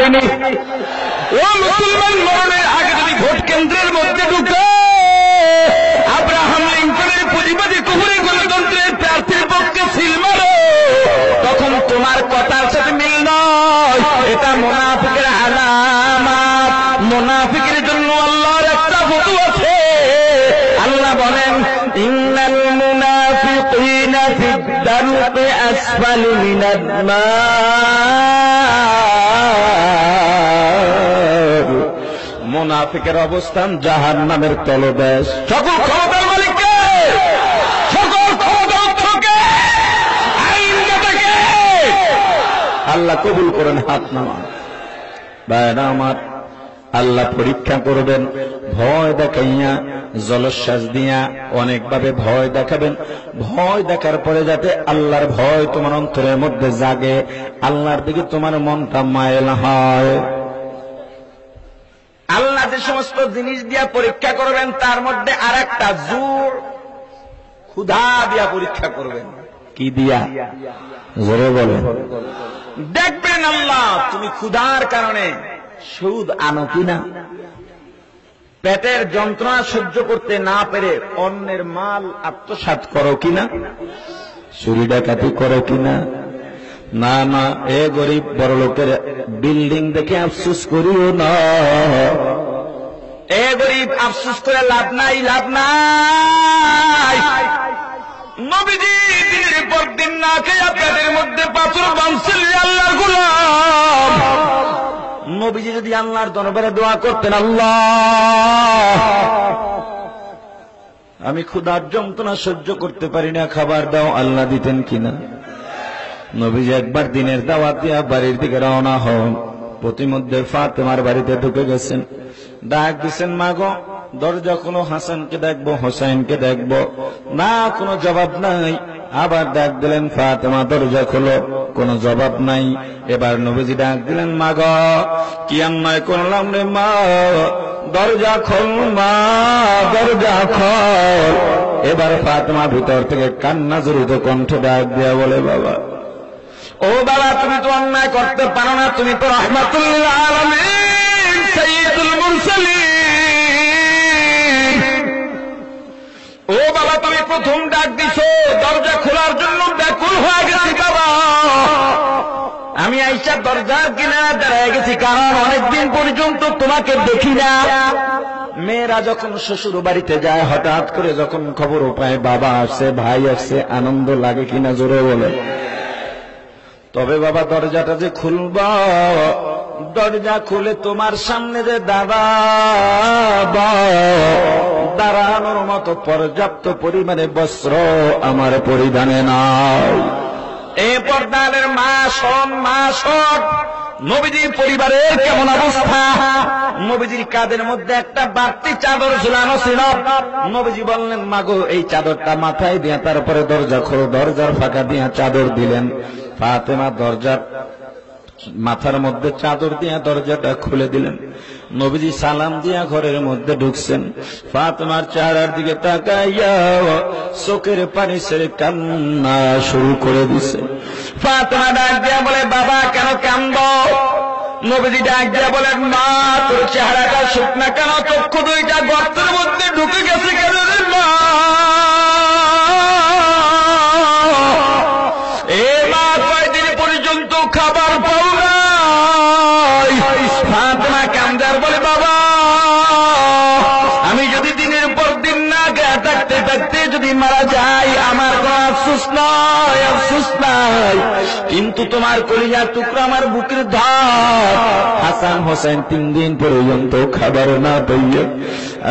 পাবেনি। ও মুসলমান, মরণের আগে যদি ভোট কেন্দ্রের মধ্যে ঢুকে আব্রাহাম লিঙ্কনের পুঁজিবাদী কুহুরি গণতন্ত্রের প্রার্থীর পক্ষে সিল মারো, তখন তোমার কথার সাথে মিল নয়, এটা মুনাফিকের আলামত। মুনাফিকের জন্য আল্লাহর একটা ফতু আছে। আল্লাহ বলেন, ইন্নাল মুনাফিকিনা ফিদ দারকি আসফালি মিনাল নার। মুনাফিকের অবস্থান জাহান্নামের তলদেশ। সকল ক্ষমতার মালিককে, সকল ক্ষমতাকে, আইনদাতাকে আল্লাহ কবুল করেন। হাত নামান। ভাইরা আমার, আল্লাহ পরীক্ষা করবেন ভয় দেখাইয়া, জলশ্বাস দিয়া অনেকভাবে ভয় দেখাবেন। ভয় দেখার পরে যাতে আল্লাহর ভয় তোমার অন্তরের মধ্যে জাগে, আল্লাহর দিকে তোমার মনটা মাইল হয়। আল্লাহ যে সমস্ত জিনিস দিয়া পরীক্ষা করবেন তার মধ্যে আর একটা জোর, ক্ষুধা দিয়া পরীক্ষা করবেন। কি দিয়া? জোরে বলে। দেখবেন আল্লাহ তুমি ক্ষুধার কারণে সুদ আনো কিনা, পেটের যন্ত্রণা সহ্য করতে না পেরে অন্যের মাল আত্মসাৎ করো কিনা, চুরি ডাকাতি করো কিনা। না না, এ গরিব বড় লোকের বিল্ডিং দেখে আফসোস করিও না। এ গরিব আফসোস করে লাভ নাই, লাভ নাই। নবীজি দিনের পর দিন না খেয়ে পেটের মধ্যে পাথর বাঁধছিল আল্লাহর গোলাম। নবীজি যদি আল্লাহর দরবারে দোয়া করতেন, আল্লাহ আমি ক্ষুধার যন্ত্রণা সহ্য করতে পারি না, খাবার দাও, আল্লাহ দিতেন কিনা? নবীজি একবার দিনের দাওয়াত দিয়া বাড়ির দিকে রওনা হন। প্রতিমধ্যে ফাতেমার বাড়িতে ঢুকে গেছেন। ডাক দিছেন, মা গো দরজা খোলো, হাসানকে দেখবো, হোসাইনকে দেখবো। না, কোনো জবাব নাই। আবার ডাক দিলেন, ফাতেমা দরজা খোলো, কোনো জবাব নাই। এবার নবীজি ডাক দিলেন, মা গো কি অন্যায় করলাম রে মা, দরজা খোল মা, দরজা খোল। এবার ফাতেমা ভিতর থেকে কান্না জড়িত কণ্ঠে ডাক দিয়া বলে, বাবা, ও বাবা, তুমি তো অন্যায় করতে পারো না, তুমি তো রাহমাতুল আলামিন, সাইয়্যিদুল মুরসালিন। ও বাবা, তুমি প্রথম ডাক দিছো, দরজা খোলার জন্য ব্যাকুল হয়ে গেছি বাবা। আমি আইসা দরজার কিনারে দাঁড়ায় গেছি, কারণ অনেকদিন পর্যন্ত তোমাকে দেখি না। মেয়েরা যখন শ্বশুর বাড়িতে যায়, হঠাৎ করে যখন খবর পায় বাবা আসছে, ভাই আসছে, আনন্দ লাগে কিনা? জোরে বলে। তবে বাবা দরজাটা যে খুলব, দরজা খুলে তোমার সামনে যে দাঁড়ানোর মতো পর্যাপ্ত পরিমাণে বস্ত্র আমার পরিধানে নাই। এ পর্দানের মা শোন, মা শোন, নবীজির পরিবারের কেমন অবস্থা। নবীজির কাঁধের মধ্যে একটা বাড়তি চাদর ঝুলানো ছিল। নবীজি বললেন, মাগো এই চাদরটা মাথায় দিয়া তারপরে দরজা খোলো। দরজার ফাঁকা দিয়া চাদর দিলেন। ফাতেমা দরজার মাথার মধ্যে চাদর দিয়া দরজাটা খুলে দিলেন। নবীজি সালাম দিয়া ঘরের মধ্যে ঢুকছেন। ফাতেমার চেহারার দিকে তাকাইয়া চোখের পানি ছেড়ে কান্না শুরু করে দিছে। ফাতেমা ডাক দিয়া বলে, বাবা কেন কান্দো? নবীজি ডাক দিয়া বলেন, মা তোর চেহারাটা শুকনা কেন? চক্ষু দুইটা গর্তের মধ্যে ঢুকে গেছে কেন রে মা? এ মা কয়দিন পর্যন্ত খাবার পাও নাই? ফাতেমা কান্দার বলে, বাবা আমি যদি দিনের পর দিন না খেয়ে থাকতে থাকতে যদি মারা যাই, আমার কোনো আফসোস নাই, আফসোস নাই। কিন্তু তোমার কলিজার টুকরা আমার বুকের ধার। হাসান হোসেন 3 দিন পর্যন্ত খাবার না পাইয়া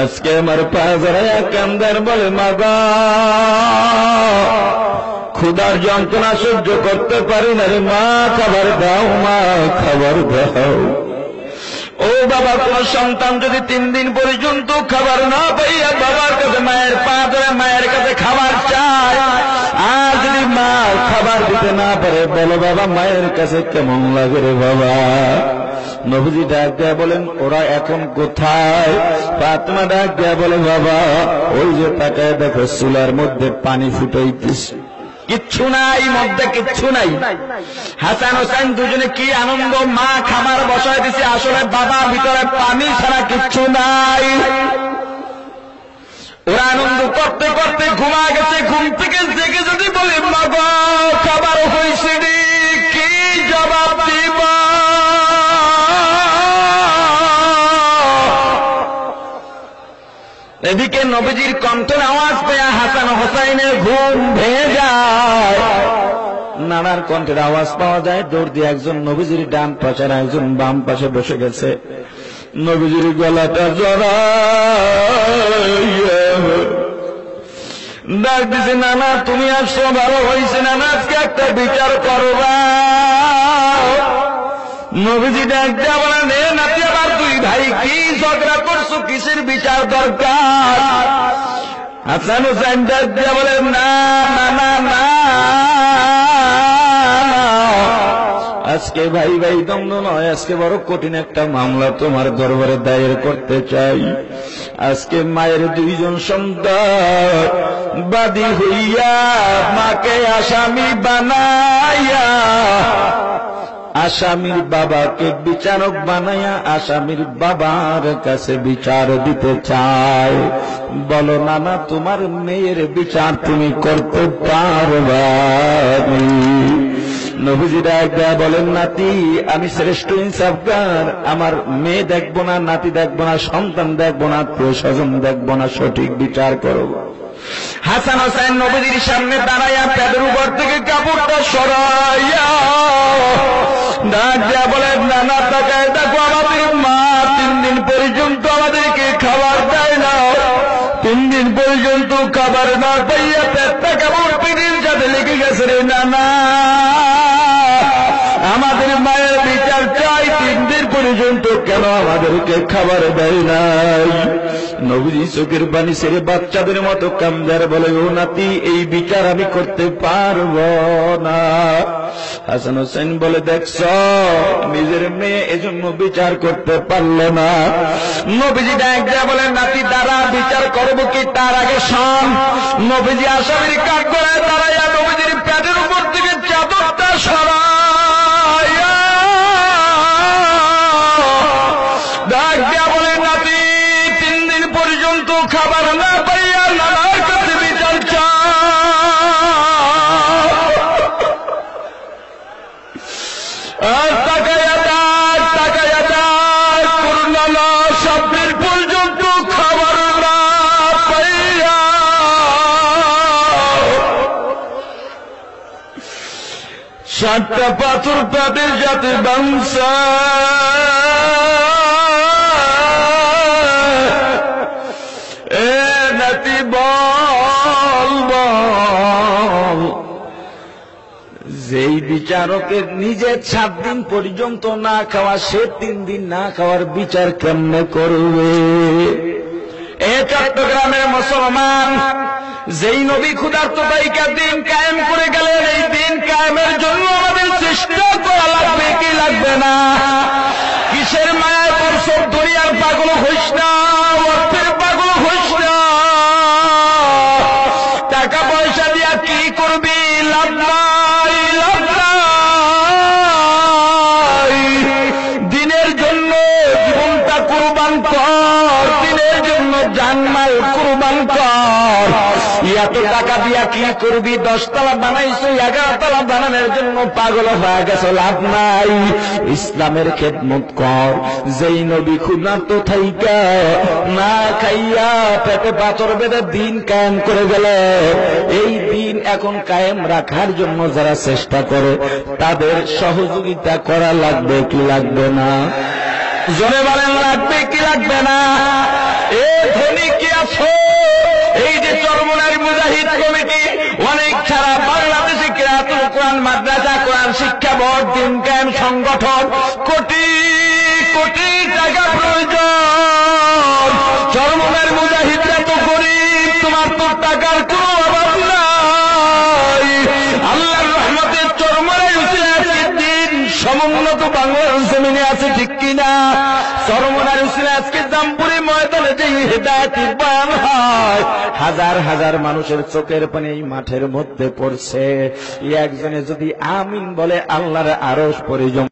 আজকে আমার পা জড়াইয়া কান্দার বলে, মাগা ক্ষুধার যন্ত্রণা সহ্য করতে পারি না রে মা, খাবার দাও মা, খাবার দাও। ও বাবা, কোন সন্তান যদি 3 দিন পর্যন্ত খাবার না পাইয়া বাবার কাছে, মায়ের পা ধরে মায়ের কাছে খাবার চায়, আর যদি মা খাবার দিতে না পারে, বলো বাবা মায়ের কাছে কেমন লাগে রে বাবা? নবীজি ডাক দেয়া বলেন, ওরা এখন কোথায়? ফাতেমা ডাক দেয়া বলে, বাবা ওই যে তাকায় দেখো চুলার মধ্যে পানি ফুটাইতেছে। কিচ্ছু নাই, মধ্যে কিচ্ছু নাই। হাসান হোসেন দুজনে কি আনন্দ, মা খাবার বসায় দিছে, আসলে বাবা ভিতরে পানি ছাড়া কিচ্ছু নাই। ওরা আনন্দ করতে করতে ঘুমা গেছে। ঘুম থেকে জেগে যদি বলি মা গো খাবার হয়েছে রে, কি জবাব দিব? এদিকে নবীজির কণ্ঠের আওয়াজ পেয়ে হাসান হোসাইনের ঘুম ভেঙে যায়। নানার কণ্ঠের আওয়াজ পাওয়া যায়, দৌড় দিয়ে একজন নবীজির ডান পাশে আর একজন বাম পাশে বসে গেছে। নবীজির গলাটা জড়াইয়া ডাক দিছে, নানা তুমি আসছো ভালো হয়েছে, নানা আজকে একটা বিচার করবা। নবীজি ডাক দিয়া বলেন, হে নাতি আবার তুই ভাই কি ঝগড়া করছো, কিসের বিচার দরকার? হাসান হোসেন ডাক দিয়া বলেন, না না না না, আজকে ভাই ভাই দ্বন্দ্ব নয়, আজকে বড় কঠিন একটা মামলা তোমার দরবারে দায়ের করতে চাই। আজকে মায়ের দুইজন সন্তান বাদী হইয়া মাকে আসামি বানাইয়া, আসামির বাবাকে বিচারক বানাইয়া আসামির বাবার কাছে বিচার দিতে চায়। বলো নানা তোমার মেয়ের বিচার তুমি করতে পারবা? নবীজিরা একবার বলেন, নাতি আমি শ্রেষ্ঠ ইনসাফগার, আমার মেয়ে দেখবো না, নাতি দেখবো না, সন্তান দেখবো না, আত্মীয় স্বজন দেখবো না, সঠিক বিচার করব। হাসান হোসেন নবীজির সামনে দাঁড়াইয়া পেটের উপর থেকে কাপড়টা সরাইয়া ডাক দিয়া বলেন, নানা তাকায় দেখো আমাদের মা 3 দিন পর্যন্ত আমাদেরকে খাবার দেয় না, 3 দিন পর্যন্ত খাবার না পাইয়া পেটটা কাপড় পিঠের সাথে লেগে গেছে রে নানা, আমাদের মায়ের বিচার চাই, 3 দিন পর্যন্ত কেন আমাদেরকে খাবার দেয় নাই? নবীজি চোখের পানি ছেড়ে বাচ্চাদের মতো কামদার বলে, ও নাতি এই বিচার আমি করতে পারব না। হাসান হোসেন বলে, দেখছ নিজের মেয়ে এজন্য বিচার করতে পারল না। নবীজি ডাক দিয়া বলে, নাতি দ্বারা বিচার করবো কি তার আগে শোন। নবীজি আসামির কাঠ গড়ায় দাঁড়াইয়া নবীজির পেটের উপর থেকে চাদরটা সরাইয়া ডাক দিয়া বলে, নাতি 3 দিন পর্যন্ত খাবার না পাইয়া নানার কাছে বিচার আর তাকাইয়া ডাক তাকাইয়া ডাক করুণা 7 দিন পর্যন্ত খাবার না পাইয়া 7টা পাথর পেটের যাতে বাংসা যেই বিচারকের নিজে 7 দিন পর্যন্ত না খাওয়া, সে 3 দিন না খাওয়ার বিচার কেমনে করবে? এ চট্টগ্রামের মুসলমান, যেই নবী ক্ষুধার্ততাইকা দিন কায়েম করে গেলেন, এই দিন কায়েমের জন্য আমাদের চেষ্টা করা লাগবে কি লাগবে না? কিসের মায়ায় পড়ছো? দুনিয়ার পাগল হইস না, অর্থের পাগল হইস না। টাকা পয়সা দিয়া কি করবি? লাভ নাই, লাভ নাই। দিনের জন্য জীবনটা কুরবান কর, দিনের জন্য জানমাল কুরবান কর। এত টাকা দিয়া কি করবি? 10 তলা বানাইছো, 11 তলা বানানোর জন্য পাগল হয়ে গেছো, লাভ নাই। ইসলামের খেদমত কর। যেই নবী ক্ষুধার্ত থাইকা না খাইয়া পেটে পাথর বেঁধে দিন কায়েম করে গেল, এই দিন এখন কায়েম রাখার জন্য যারা চেষ্টা করে তাদের সহযোগিতা করা লাগবে কি লাগবে না? জোরে বলেন, লাগবে কি লাগবে না? এ ধনী কি আছো? এই যে চরমনার মুজাহিদ কমিটি, অনেক ছাড়া বাংলাদেশে কিরাতুল কোরআন মাদ্রাসা, কোরআন শিক্ষা বোর্ড, দিন কায়েম সংগঠন, কোটি কোটি টাকা প্রয়োজন। চরমনার মুজাহিদরা তো গরিব, তোমার তো টাকার কোনো অভাব নাই। আল্লাহর রহমতে চরমনার দিন সমন্বয় এখনো তো বাংলার জমিনে আছে, ঠিক কিনা? চরমনার উসিলা আজকে জামপুরি ময়দানে যে হেদায়েতের বয়ান হয়, হাজার হাজার মানুষের চোখের পানি এই মাঠের মধ্যে পড়ছে। একজনে যদি আমিন বলে আল্লাহর আরশ পরিজন